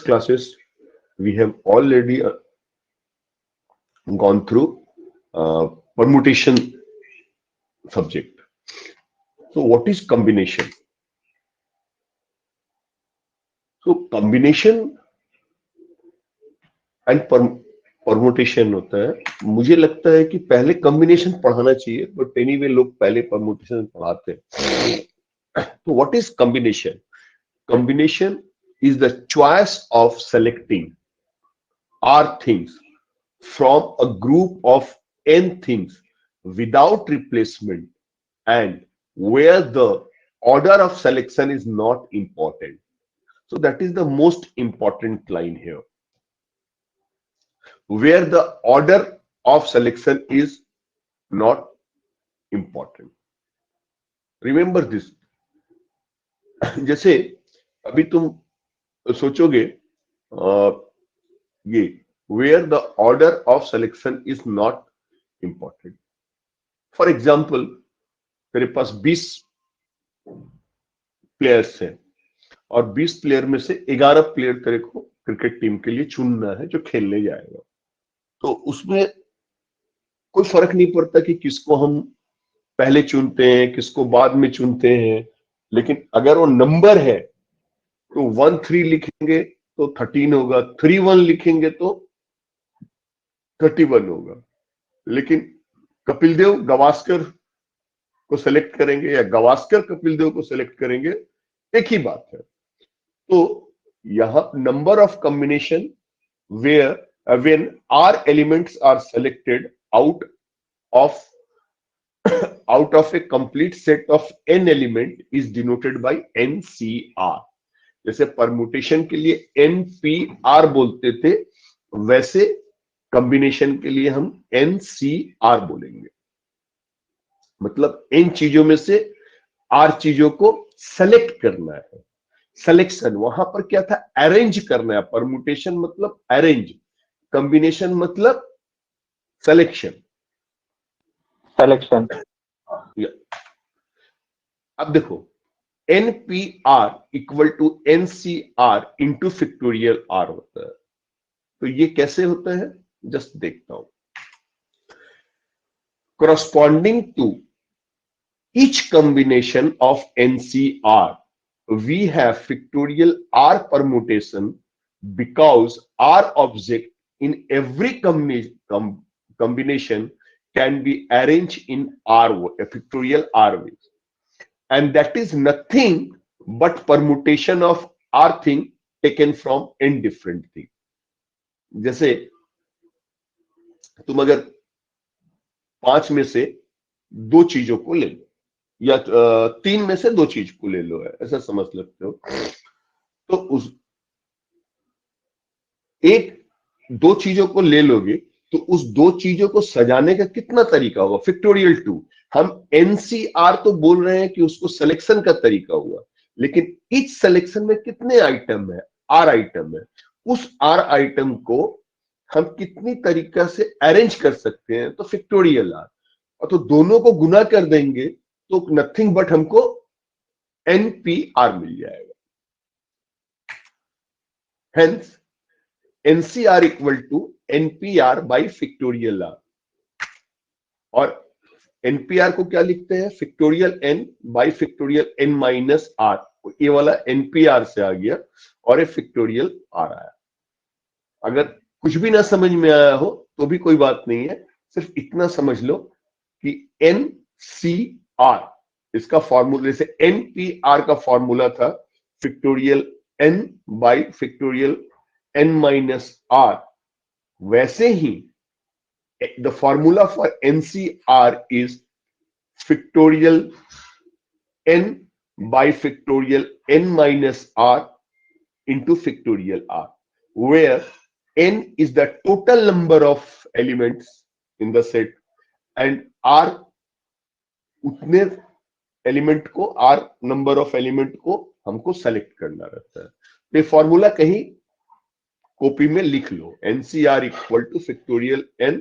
classes, we have already gone through permutation subject. So what is combination? So combination and permutation होता है। मुझे लगता है कि पहले कॉम्बिनेशन पढ़ाना चाहिए, बट एनीवे लोग पहले परमुटेशन पढ़ाते हैं। तो what is combination? Combination is the choice of selecting R things from a group of n things without replacement, and where the order of selection is not important. So that is the most important line here, where the order of selection is not important. Remember this. जैसे अभी तुम सोचोगे ये where the order of selection is not important. For example, तेरे पास 20 players हैं और 20 player में से 11 प्लेयर तेरे को क्रिकेट टीम के लिए चुनना है जो खेलने जाएगा। तो उसमें कोई फर्क नहीं पड़ता कि किसको हम पहले चुनते हैं, किसको बाद में चुनते हैं, लेकिन अगर वो नंबर है तो 1-3 लिखेंगे तो 13 होगा, 3-1 लिखेंगे तो 31 होगा। लेकिन कपिल देव गावस्कर को सेलेक्ट करेंगे या गावस्कर कपिल देव को सेलेक्ट करेंगे, एक ही बात है। तो यहां number of combination where when R elements are selected out of a complete set of n element is denoted by NCR। जैसे परमुटेशन के लिए NPR बोलते थे, वैसे कॉम्बिनेशन के लिए हम NCR बोलेंगे। मतलब इन चीजों में से R चीजों को सेलेक्ट करना है। सिलेक्शन वहां पर क्या था? अरेंज करना है। परमुटेशन मतलब अरेंज, कॉम्बिनेशन मतलब सिलेक्शन। अब देखो, NPR equal to NCR into factorial R होता है। तो ये कैसे होता है, जस्ट देखता हूं। Corresponding to each combination of NCR, we have factorial R permutation because R object in every combination can be arranged in factorial R ways, and that is nothing but permutation of R thing taken from n different thing. जैसे तुम अगर 5 में से 2 चीजों को ले लो या 3 में से 2 चीज को ले लो, ऐसा समझ लगते हो। तो उस 2 चीजों को ले लोगे तो उस 2 चीजों को सजाने का कितना तरीका होगा? फैक्टोरियल 2। हम NCR तो बोल रहे हैं कि उसको सिलेक्शन का तरीका हुआ, लेकिन इस सिलेक्शन में कितने आइटम है? R आइटम है। उस R आइटम को हम कितनी तरीका से अरेंज कर सकते हैं? तो फैक्टोरियल R। और तो दोनों को गुना कर देंगे तो नथिंग बट हमको NPR मिल जाएगा। Hence NCR equal to NPR by factorial R। और NPR को क्या लिखते हैं? Factorial N by factorial N minus R। ये वाला NPR से आ गया और ये फैक्टोरियल R आया। अगर कुछ भी ना समझ में आया हो तो भी कोई बात नहीं है, सिर्फ इतना समझ लो कि NCR इसका फॉर्मूला, जैसे NPR का फॉर्मूला था factorial N by factorial N minus R, वैसे ही the formula for NCR is factorial N by factorial N minus R into factorial R, where N is the total number of elements in the set and R उतने element को, R number of element को हमको select करना रहता है। तो ये formula कहीं कॉपी में लिख लो, NCR equal to factorial N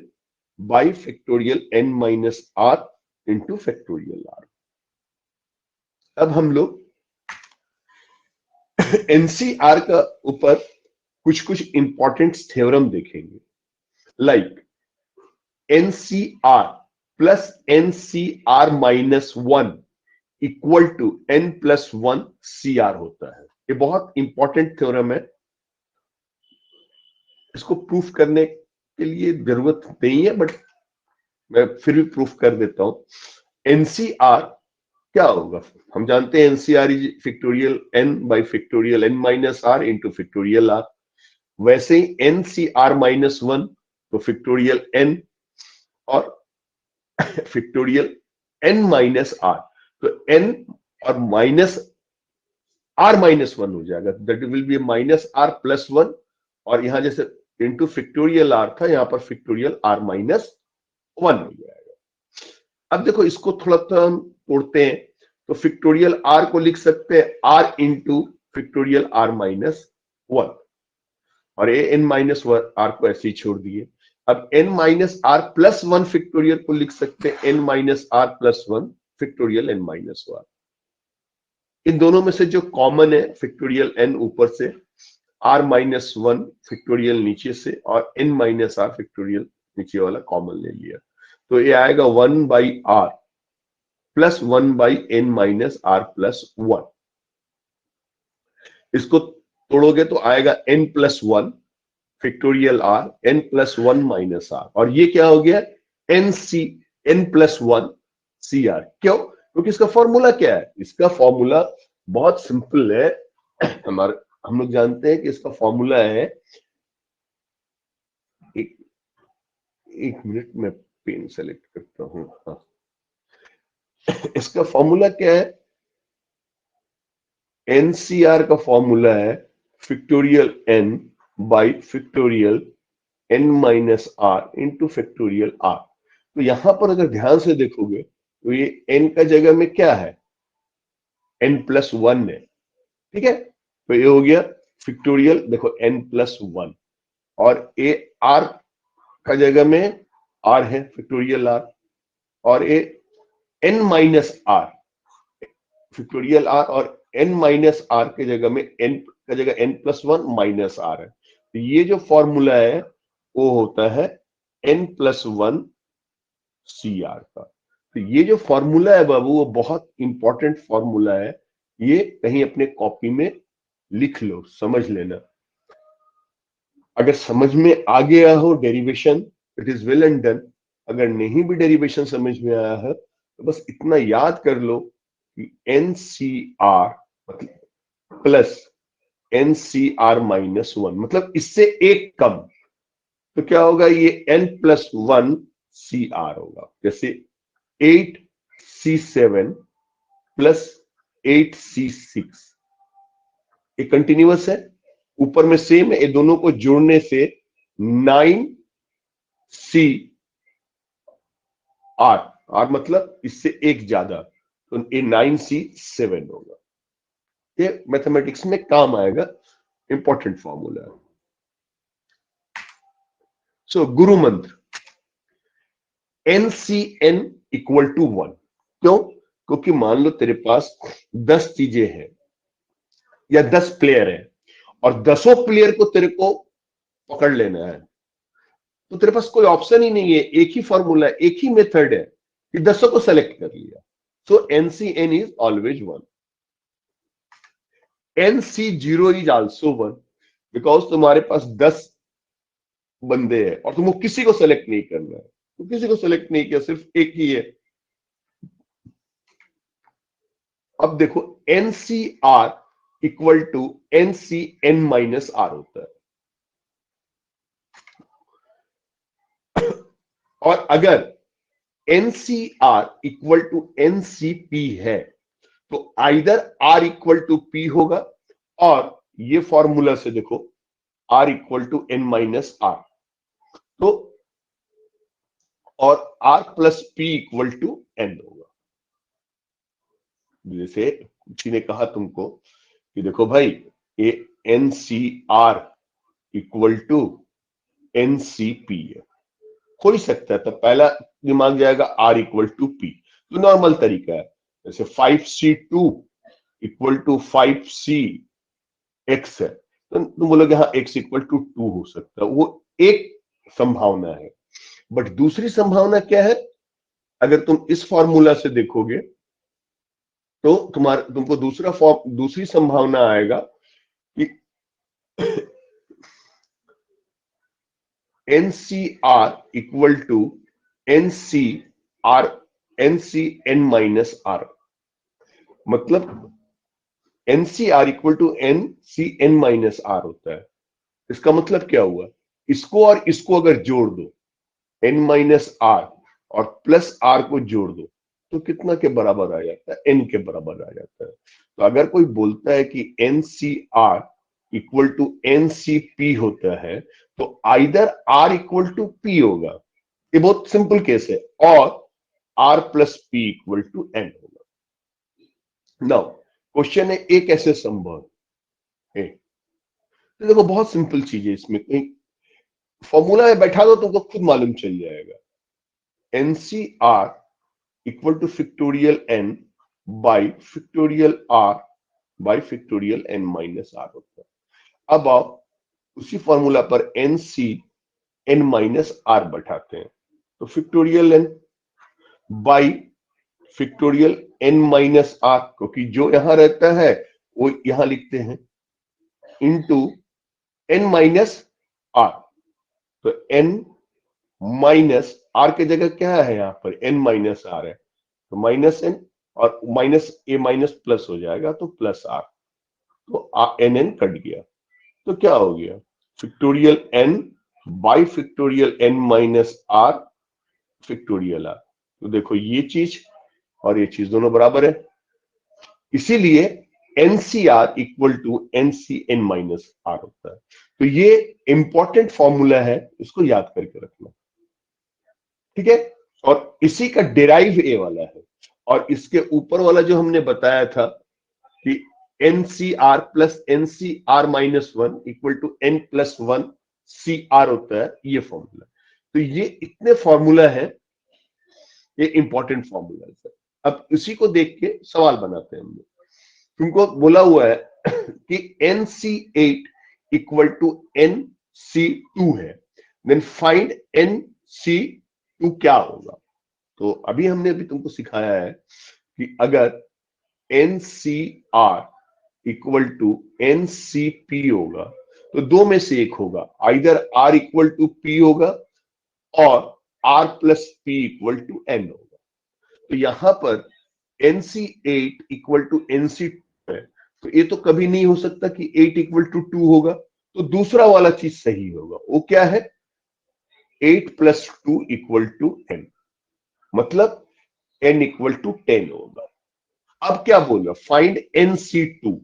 by factorial N minus R into factorial R। अब हम लोग NCR का ऊपर कुछ कुछ इंपॉर्टेंट थ्योरम देखेंगे, like NCR plus NCR minus 1 equal to N+1 CR होता है। ये बहुत इंपॉर्टेंट थ्योरम है, इसको प्रूफ करने के लिए जरूरत नहीं है, बट मैं फिर भी प्रूफ कर देता हूं। NCR क्या होगा, हम जानते हैं NCR is factorial n by factorial n minus R into factorial r। वैसे ही NCR माइनस 1 तो फैक्टोरियल n और फैक्टोरियल n माइनस आर, तो n और माइनस r माइनस 1 हो जाएगा, that will be minus r plus 1, और यहां जैसे इंटू फैक्टोरियल r था, यहां पर फैक्टोरियल r माइनस 1 हो जाएगा। अब देखो इसको थोड़ा सा हम तोड़ते हैं, तो फैक्टोरियल r को लिख सकते हैं r into factorial r minus 1, और ये n माइनस r को ऐसे ही छोड़ दिए। अब n minus r plus 1 factorial को लिख सकते हैं n minus r plus 1 factorial n minus 1। इन दोनों में से जो कॉमन है फैक्टोरियल n ऊपर से, r माइनस 1 फैक्टोरियल नीचे से, और n माइनस r फैक्टोरियल नीचे वाला कॉमन ले लिया, तो ये आएगा 1 by r plus 1 by n minus r plus 1। इसको तोड़ोगे तो आएगा n plus 1 factorial r, n plus 1 minus r, और ये क्या हो गया n प्लस 1 CR। क्यों? क्योंकि इसका फॉर्मूला क्या है, इसका फॉर्मूला बहुत सिंपल है। हम लोग जानते हैं कि इसका फॉर्मूला है, एक मिनट में पेन सेलेक्ट करता हूं। हाँ, इसका फॉर्मूला क्या है, NCR का फॉर्मूला है factorial n by factorial n minus R into factorial r। तो यहां पर अगर ध्यान से देखोगे तो ये n का जगह में क्या है, n प्लस 1 है, ठीक है। तो ये हो गया फैक्टोरियल, देखो n प्लस 1, और ये r का जगह में r है फैक्टोरियल r, और ये n minus r factorial r, और n माइनस r के जगह में n का जगह n प्लस 1 माइनस r है। तो ये जो फॉर्मूला है वो होता है n प्लस 1 CR का। तो ये जो फॉर्मूला है बाबू, वो बहुत इंपॉर्टेंट फॉर्मूला है, ये कहीं अपने कॉपी में लिख लो, समझ लेना। अगर समझ में आ गया हो derivation, it is well and done. अगर नहीं भी डेरिवेशन समझ में आया है तो बस इतना याद कर लो कि NCR मतलब प्लस NCR माइनस 1, मतलब इससे एक कम, तो क्या होगा, ये n प्लस 1 CR होगा। जैसे 8C7 प्लस 8C6, ये कंटिन्यूअस है, ऊपर में सेम है, ये दोनों को जोड़ने से 9CR, R मतलब इससे एक ज्यादा, तो ये 9C7 होगा। ये मैथमेटिक्स में काम आएगा, इंपॉर्टेंट फॉर्मूला है। सो गुरु मंत्र NCN इक्वल टू 1। क्यों? क्योंकि मान लो तेरे पास 10 चीजें हैं या 10 प्लेयर है, और 10 प्लेयर को तेरे को पकड़ लेना है, तो तेरे पास कोई ऑप्शन ही नहीं है, एक ही फॉर्मूला है, एक ही मेथड है कि 10 को सेलेक्ट कर लिया। सो NCN is always 1। NC0 is also 1, because तुम्हारे पास 10 बंदे हैं और तुमको किसी को सेलेक्ट नहीं करना है, तो किसी को सेलेक्ट नहीं किया, सिर्फ एक ही है। अब देखो NCR equal to NCN minus R होता है, और अगर NCR इक्वल टू NCP है तो either R equal to P होगा, और ये फॉर्मूला से देखो R equal to N minus R, तो और R plus P equal to N होगा। जैसे किसी ने कहा तुमको कि देखो भाई ये NCR इक्वल टू NCP है, हो ही सकता है, तो पहला दिमाग जाएगा R इक्वल टू P, तो नॉर्मल तरीका है। जैसे 5C2 इक्वल टू 5CX है, तो तुम बोलोगे हाँ x इक्वल टू 2 हो सकता है, वो एक संभावना है। बट दूसरी संभावना क्या है, अगर तुम इस फॉर्मूला से देखोगे तो तुमको दूसरी संभावना आएगा कि NCR equal to NCR NCN minus R, मतलब NCR equal to NCN minus R होता है। इसका मतलब क्या हुआ, इसको और इसको अगर जोड़ दो, N माइनस आर और प्लस आर को जोड़ दो, तो कितना के बराबर आ जाता है, N के बराबर आ जाता है। तो अगर कोई बोलता है कि NCR इक्वल टू NCP होता है, तो either R equal to P होगा, ये बहुत सिंपल केस है, और R plus P equal to N होगा। नाउ क्वेश्चन है ये कैसे संभव है। तो देखो बहुत सिंपल चीज है, इसमें फॉर्मूला में बैठा दो तुमको खुद मालूम चल जाएगा। NCR equal to factorial n by factorial r by factorial n minus R होता है। अब आप उसी फॉर्मूला पर NCN माइनस आर बैठाते हैं, तो factorial n by factorial n minus R, क्योंकि जो यहां रहता है वो यहां लिखते हैं, इंटू n माइनस आर। तो n माइनस आर की जगह क्या है, यहां पर n माइनस आर है, तो माइनस n और माइनस ए माइनस प्लस हो जाएगा, तो प्लस आर, तो एन एन कट गया, तो क्या हो गया, factorial n by factorial n minus R factorial R. तो देखो ये चीज और ये चीज दोनों बराबर है, इसीलिए NCR equal to NCN minus R होता है। तो ये इंपॉर्टेंट फॉर्मूला है, इसको याद करके रखना, ठीक है। और इसी का डेराइव ए वाला है, और इसके ऊपर वाला जो हमने बताया था कि NCR plus NCR minus 1 equal to N plus 1 CR होता है, ये फॉर्मूला। तो ये इतने फॉर्मूला है, ये इंपॉर्टेंट फॉर्मूला है सर। अब इसी को देख के सवाल बनाते हैं हम लोग। तुमको बोला हुआ है कि NC8 इक्वल टू NC2 है, देन फाइंड NC2 क्या होगा। तो अभी हमने अभी तुमको सिखाया है कि अगर NCR इक्वल टू NCP होगा, तो दो में से एक होगा, either R equal to P होगा और R plus P equal to N होगा। तो यहां पर NC8 इक्वल टू NC2 है, तो ये तो कभी नहीं हो सकता कि 8 इक्वल टू 2 होगा, तो दूसरा वाला चीज सही होगा। वो क्या है, 8 प्लस 2 इक्वल टू N, मतलब N इक्वल टू 10 होगा। अब क्या बोल रहा, फाइंड NC2,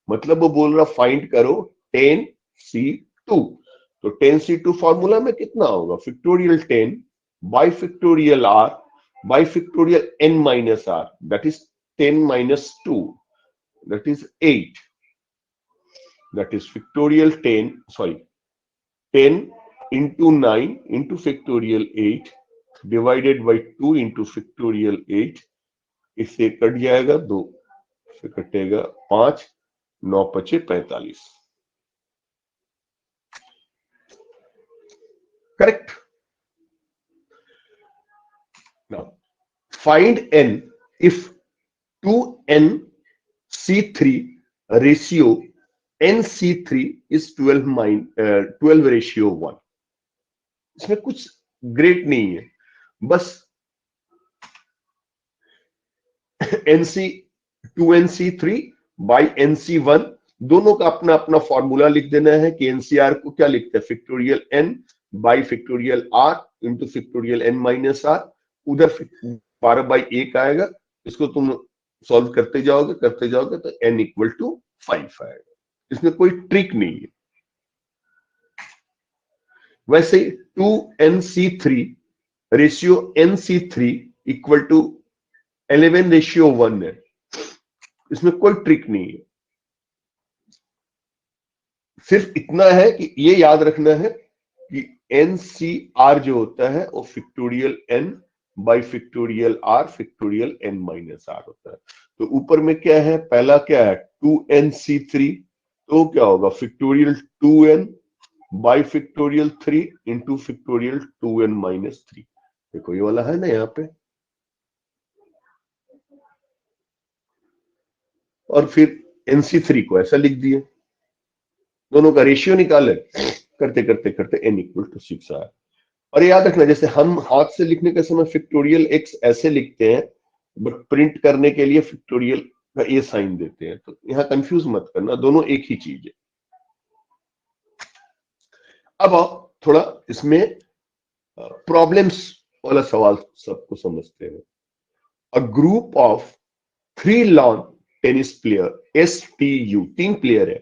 मतलब वो बोल रहा फाइंड करो 10C2। तो 10C2 फॉर्मूला में कितना होगा, factorial 10 by factorial R by factorial N minus R, that is 10 minus 2, that is 8, that is factorial 10, sorry, 10 into 9 into factorial 8 divided by 2 into factorial 8, इससे कट जाएगा 2 से कटेगा 5, 9 पचे 45, correct. Now find n if 2NC3 ratio NC3 is 12 ratio 1। इसमें कुछ great नहीं है, बस NC2NC3 बाई NC1 दोनों का अपना अपना फॉर्मूला लिख देना है कि NCR को क्या लिखते हैं, factorial n by factorial r into factorial n minus R, उधर 12 बाई 1 आएगा, इसको तुम सॉल्व करते जाओगे तो n इक्वल टू 5 आएगा। इसमें कोई ट्रिक नहीं है। वैसे 2NC3 ratio NC3 equal to 11 ratio 1 है, इसमें कोई ट्रिक नहीं है। सिर्फ इतना है कि ये याद रखना है कि NCR जो होता है वो factorial n by factorial r factorial n minus R होता है। तो ऊपर में क्या है, पहला क्या है 2NC3 तो क्या होगा, factorial 2n by factorial 3 into factorial 2n-3। देखो ये वाला है ना यहाँ पे, और फिर NC3 को ऐसा लिख दिए, दोनों का रेशियो निकाले, करते करते करते n इक्वल टू 6 आया। और याद रखना, जैसे हम हाथ से लिखने के समय फैक्टोरियल x ऐसे लिखते हैं, बट प्रिंट करने के लिए फैक्टोरियल का a साइन देते हैं, तो यहाँ कंफ्यूज मत करना, दोनों एक ही चीज है। अब आप थोड़ा इसमें प्रॉब्लम्स वाला सवाल सबको समझते हैं। अ group of 3 lawn tennis player STU, 3 player है।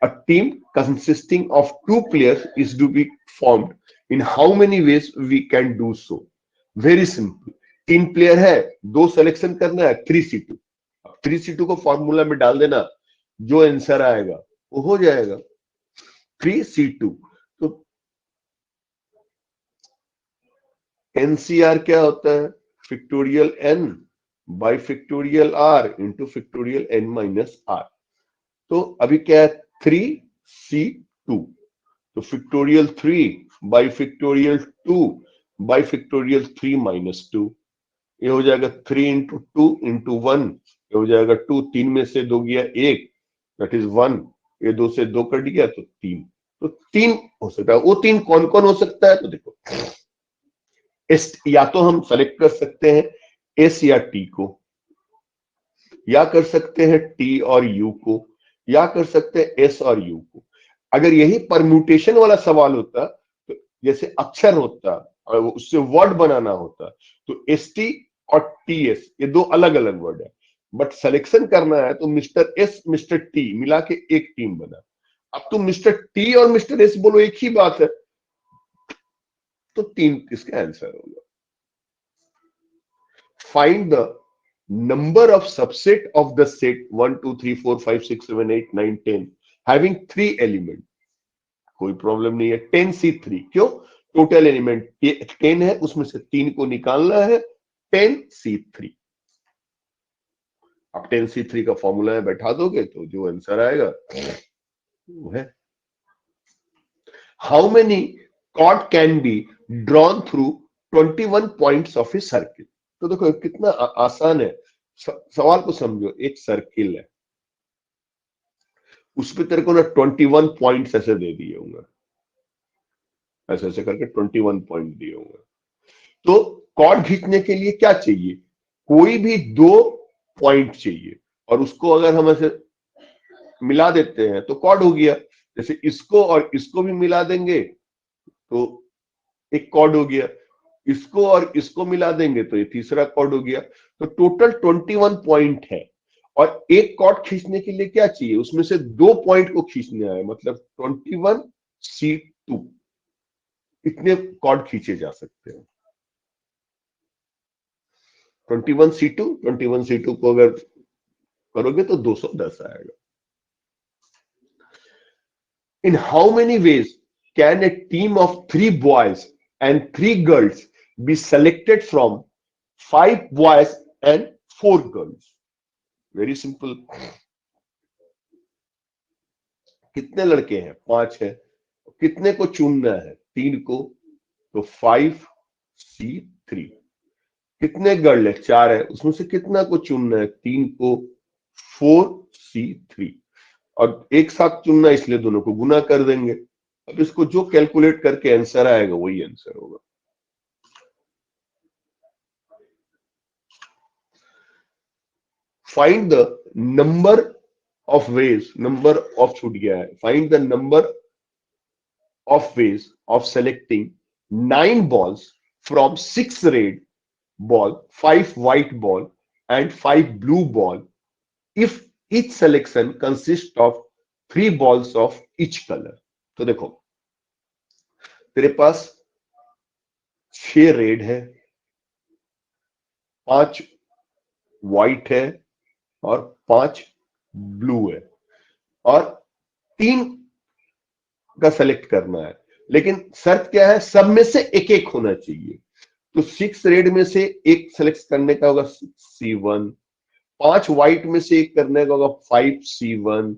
A team consisting of 2 players is to be formed. In how many ways we can do so? Very simple. 3 player है, 2 सिलेक्शन करना है, 3C2। 3C2 को फॉर्मूला में डाल देना, जो answer आएगा वो हो जाएगा 3C2। तो NCR क्या होता है, factorial n by factorial r into factorial n-r। तो अभी क्या है, 3C2, तो factorial 3 by factorial 2 by factorial 3-2, ये हो जाएगा 3 इंटू 2 इंटू 1, ये हो जाएगा 2, 3 में से 2 गया 1, दैट इज 1, ये 2 से 2 कट गया तो 3। तो 3 हो सकता है। वो 3 कौन कौन हो सकता है, तो देखो या तो हम सेलेक्ट कर सकते हैं S या T को, या कर सकते हैं T और U को, या कर सकते हैं S और U को। अगर यही परम्यूटेशन वाला सवाल होता, तो जैसे अक्षर होता और उससे वर्ड बनाना होता, तो ST और TS ये 2 अलग अलग वर्ड है, बट सिलेक्शन करना है तो मिस्टर S मिस्टर T मिला के एक टीम बना। अब तुम मिस्टर T और मिस्टर S बोलो एक ही बात है, तो 3 इसका आंसर होगा। Find the number of subset of the set 1 2 3 4 5 6 7 8 9 10 having 3 element। कोई प्रॉब्लम नहीं है, 10C3, क्यों, टोटल एलिमेंट 10 है, उसमें से 3 को निकालना है, 10C3। अब 10C3 का फॉर्मूला में बैठा दोगे तो जो आंसर आएगा वो है। How many chord can be drawn through 21 points of a circle. तो देखो कितना आसान है, सवाल को समझो, एक सर्किल है, उस पर तेरे को ना 21 पॉइंट्स ऐसे दे दिए होंगे, ऐसे ऐसे करके 21 पॉइंट दिए होंगे। तो कॉर्ड खींचने के लिए क्या चाहिए, कोई भी 2 पॉइंट चाहिए, और उसको अगर हम ऐसे मिला देते हैं तो कॉर्ड हो गया। जैसे इसको और इसको भी मिला देंगे तो एक कॉर्ड हो गया, इसको और इसको मिला देंगे तो ये तीसरा कॉर्ड हो गया। तो टोटल 21 पॉइंट है, और एक कॉर्ड खींचने के लिए क्या चाहिए, उसमें से 2 पॉइंट को खींचना है, मतलब 21C2 इतने कॉर्ड खींचे जा सकते हैं। 21C2 को अगर करोगे तो 210 आएगा। In how many ways can a team of 3 boys and 3 girls be selected from 5 boys and 4 girls. Very simple, कितने लड़के हैं, 5 है, कितने को चुनना है, 3 को, तो 5C3। कितने गर्ल है, 4 है, उसमें से कितना को चुनना है, 3 को, 4C3। और एक साथ चुनना इसलिए दोनों को गुना कर देंगे। अब इसको जो कैलकुलेट करके आंसर आएगा वही आंसर होगा। Find the number of ways, number of छूट गया है, find the number of ways of selecting 9 balls from 6 red ball, 5 white ball and 5 blue ball if each selection consists of 3 balls of each color। तो देखो तेरे पास 6 red है, 5 white है और 5 blue है, और 3 का सेलेक्ट करना है, लेकिन शर्त क्या है, सब में से एक एक होना चाहिए। तो 6 रेड में से एक सेलेक्ट करने का होगा 6C1, 5 व्हाइट में से एक करने का होगा 5C1,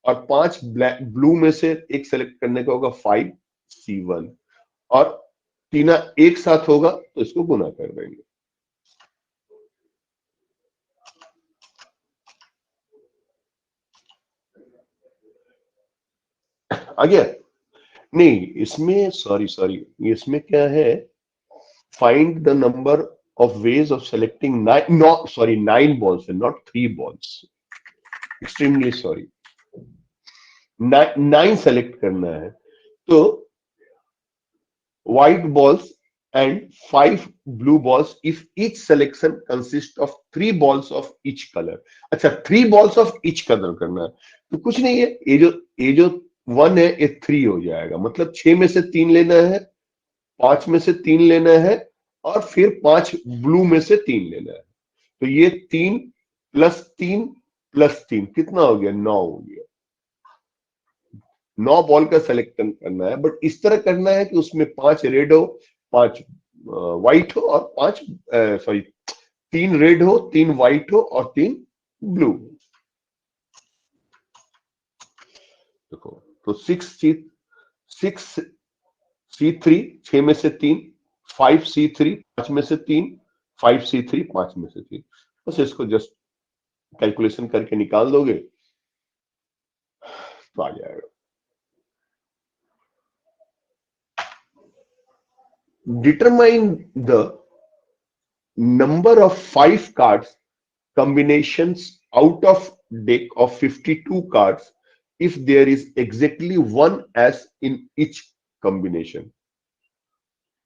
और 5 ब्लैक ब्लू में से एक सेलेक्ट करने का होगा 5C1 और तीना एक साथ होगा तो इसको गुना कर देंगे। आ गया? नहीं, इसमें सॉरी इसमें क्या है, find the number of ways of selecting 9 balls है, not 3 balls। Extremely sorry, 9 select करना है तो white balls and 5 blue balls if each selection consists of 3 balls of each color। अच्छा, 3 balls of each color करना है तो कुछ नहीं है, ये जो 1 है ये 3 हो जाएगा, मतलब 6 में से 3 लेना है, 5 में से 3 लेना है और फिर 5 ब्लू में से 3 लेना है। तो ये 3 प्लस 3 प्लस 3 कितना हो गया? 9 हो गया। 9 बॉल का सिलेक्शन करना है, बट इस तरह करना है कि उसमें 5 रेड हो, 5 व्हाइट हो और 5 सॉरी 3 रेड हो, 3 व्हाइट हो और 3 ब्लू। देखो तो 6C3 6 में से 3, 5C3 5 में से 3, 5C3 5 में से 3, बस इसको जस्ट कैलकुलेशन करके निकाल दोगे तो आ जाएगा। Determine the number of 5 cards combinations out of deck of 52 cards if there is exactly one as in each combination।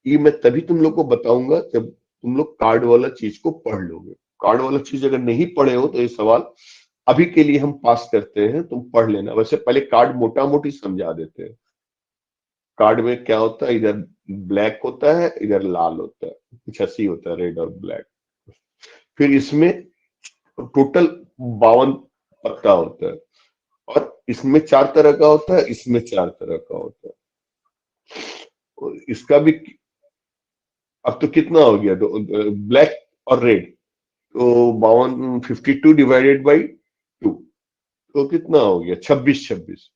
ये मैं तभी तुम लोग को बताऊंगा जब तुम लोग कार्ड वाला चीज को पढ़ लोगे। कार्ड वाला चीज अगर नहीं पढ़े हो तो ये सवाल अभी के लिए हम पास करते हैं, तुम पढ़ लेना। वैसे पहले कार्ड मोटा मोटी समझा देते हैं। कार्ड में क्या होता है, इधर ब्लैक होता है, इधर लाल होता है, कुछ ऐसी होता है, रेड और ब्लैक। फिर इसमें टोटल 52 पत्ता होता है और इसमें 4 तरह का होता है, इसमें 4 तरह का होता है। और इसका भी अब तो कितना हो गया, ब्लैक और रेड, तो 52 डिवाइडेड बाई 2 तो कितना हो गया, 26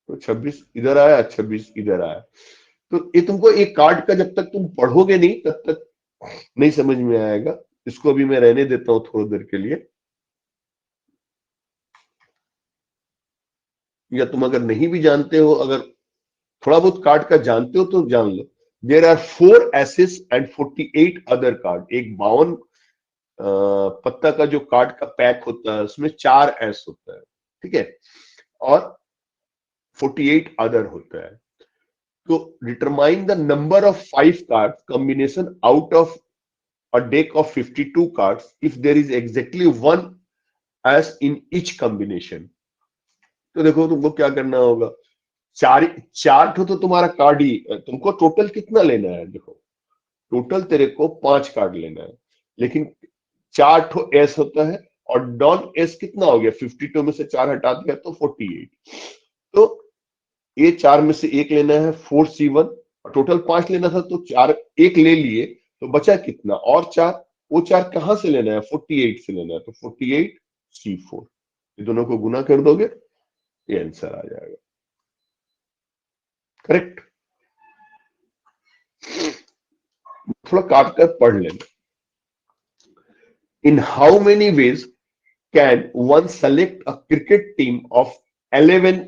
तो 26 इधर आया, 26 इधर आया। तो ये तुमको एक कार्ड का जब तक तुम पढ़ोगे नहीं तब तक नहीं समझ में आएगा। इसको अभी मैं रहने देता हूं थोड़ी देर के लिए, या तुम अगर नहीं भी जानते हो, अगर थोड़ा बहुत कार्ड का जानते हो तो जान लो। There are 4 aces and 48 other card. एक 52 पत्ता का जो कार्ड का पैक होता है उसमें 4 एस होता है, ठीक है, और 48 अदर होता है। तो determine the number of 5 card combination out of a deck of 52 cards if there is exactly one as in each combination। तो देखो तुमको क्या करना होगा, चार ठो तो तुम्हारा कार्ड ही, तुमको टोटल कितना लेना है, देखो टोटल तेरे को 5 कार्ड लेना है, लेकिन 4 ठो एस होता है और नॉन एस कितना हो गया, 52 में से 4 हटा दिया तो 48। तो ये 4 में से एक लेना है 4C1 और टोटल 5 लेना था तो 4 एक ले लिए तो बचा कितना, और 4, वो 4 कहां से लेना है, 48 से लेना है, तो 48C4, ये दोनों को गुना कर दोगे ये आंसर आ जाएगा। करेक्ट? थोड़ा काट कर पढ़ लेना। In how many ways can one select a cricket team of 11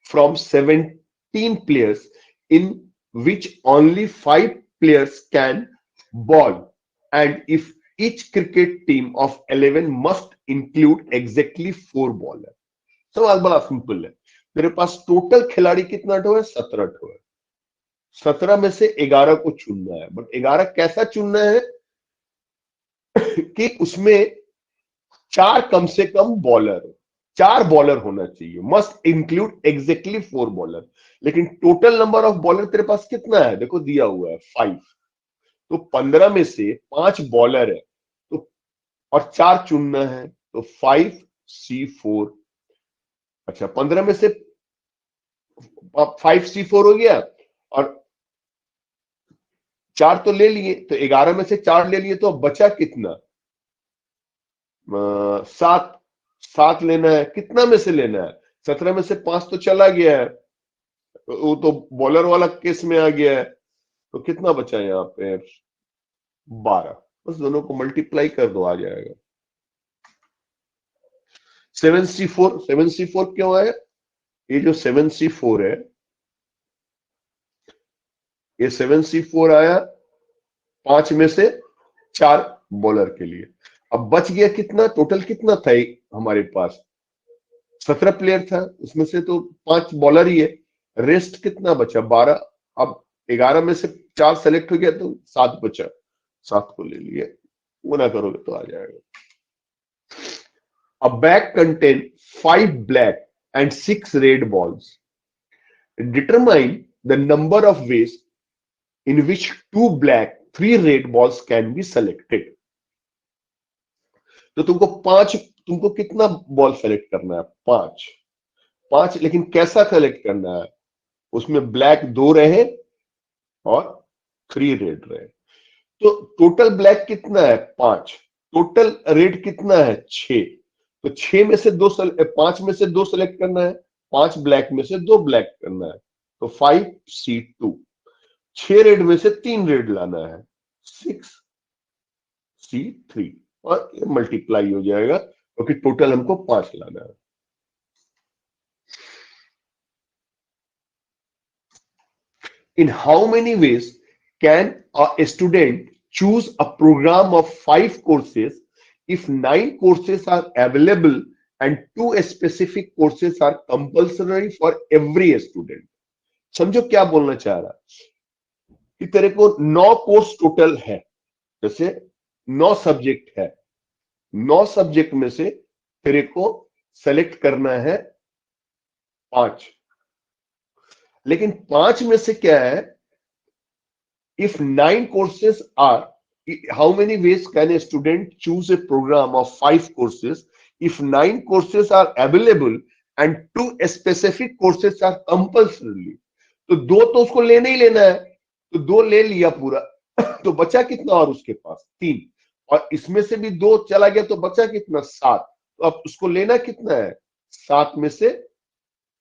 from 17 players in which only 5 players can ball and if each cricket team of 11 must include exactly 4 bowler. सवाल बड़ा simple है। मेरे पास total खिलाड़ी कितना ठो है, 17 ठो है। 17 में से 11 को चुनना है, बट 11 कैसा चुनना है कि उसमें 4 कम से कम बॉलर, 4 बॉलर होना चाहिए, मस्ट इंक्लूड एग्जैक्टली 4 बॉलर। लेकिन टोटल नंबर ऑफ बॉलर तेरे पास कितना है, देखो दिया हुआ है 5, तो 15 में से 5 बॉलर है तो और 4 चुनना है तो 5C4। अच्छा, 15 में से 5C4 हो गया और 4 तो ले लिए, तो 11 में से 4 ले लिए तो बचा कितना, 7 7 लेना है, कितना में से लेना है? 17 में से 5 तो चला गया है, वो तो बॉलर वाला केस में आ गया है, तो कितना बचा यहाँ पे? 12। बस दोनों को मल्टीप्लाई कर दो, आ जाएगा 7C4। 7C4 क्यों आया? ये जो 7C4 है, ये 7C4 आया 5 में से 4 बॉलर के लिए। अब बच गया कितना? टोटल कितना था हमारे पास? 17 प्लेयर था, उसमें से तो 5 बॉलर ही है, रेस्ट कितना बचा? 12। अब 11 में से 4 सेलेक्ट हो गया तो 7 बचा, 7 को ले लिए, गुना करोगे तो आ जाएगा। A bag contain 5 black and 6 red balls. Determine the number of ways in which 2 black, 3 red balls can be selected. तो तुमको कितना बॉल सेलेक्ट करना है? 5। लेकिन कैसा सेलेक्ट करना है? उसमें ब्लैक 2 रहे और 3 रेड रहे। तो टोटल ब्लैक कितना है? 5। टोटल रेड कितना है? 6। तो 6 में से 5 में से 2 सेलेक्ट करना है, 5 ब्लैक में से 2 ब्लैक करना है, तो 5C2। 6 रेड में से 3 रेड लाना है, 6C3, और ये मल्टीप्लाई हो जाएगा क्योंकि टोटल हमको 5 लाना है। In how many ways can a student choose a program of 5 courses if 9 courses are available and 2 specific courses are compulsory for every student? समझो क्या बोलना चाह रहा कि तेरे को 9 कोर्स टोटल है, जैसे 9 सब्जेक्ट है, 9 सब्जेक्ट में से तेरे को सेलेक्ट करना है 5, लेकिन 5 में से क्या है? If 9 courses are, how many ways can a student choose a program of 5 courses if 9 courses are available and 2 specific courses are compulsory? तो 2 तो उसको लेना ही लेना है, तो 2 ले लिया पूरा, तो बचा कितना? और उसके पास 3, और इसमें से भी 2 चला गया तो बचा कितना? 7। तो अब उसको लेना कितना है? 7 में से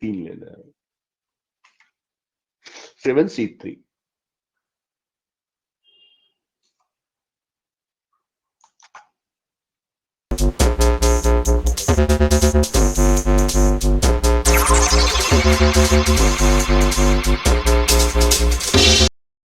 3 लेना है, 7C3।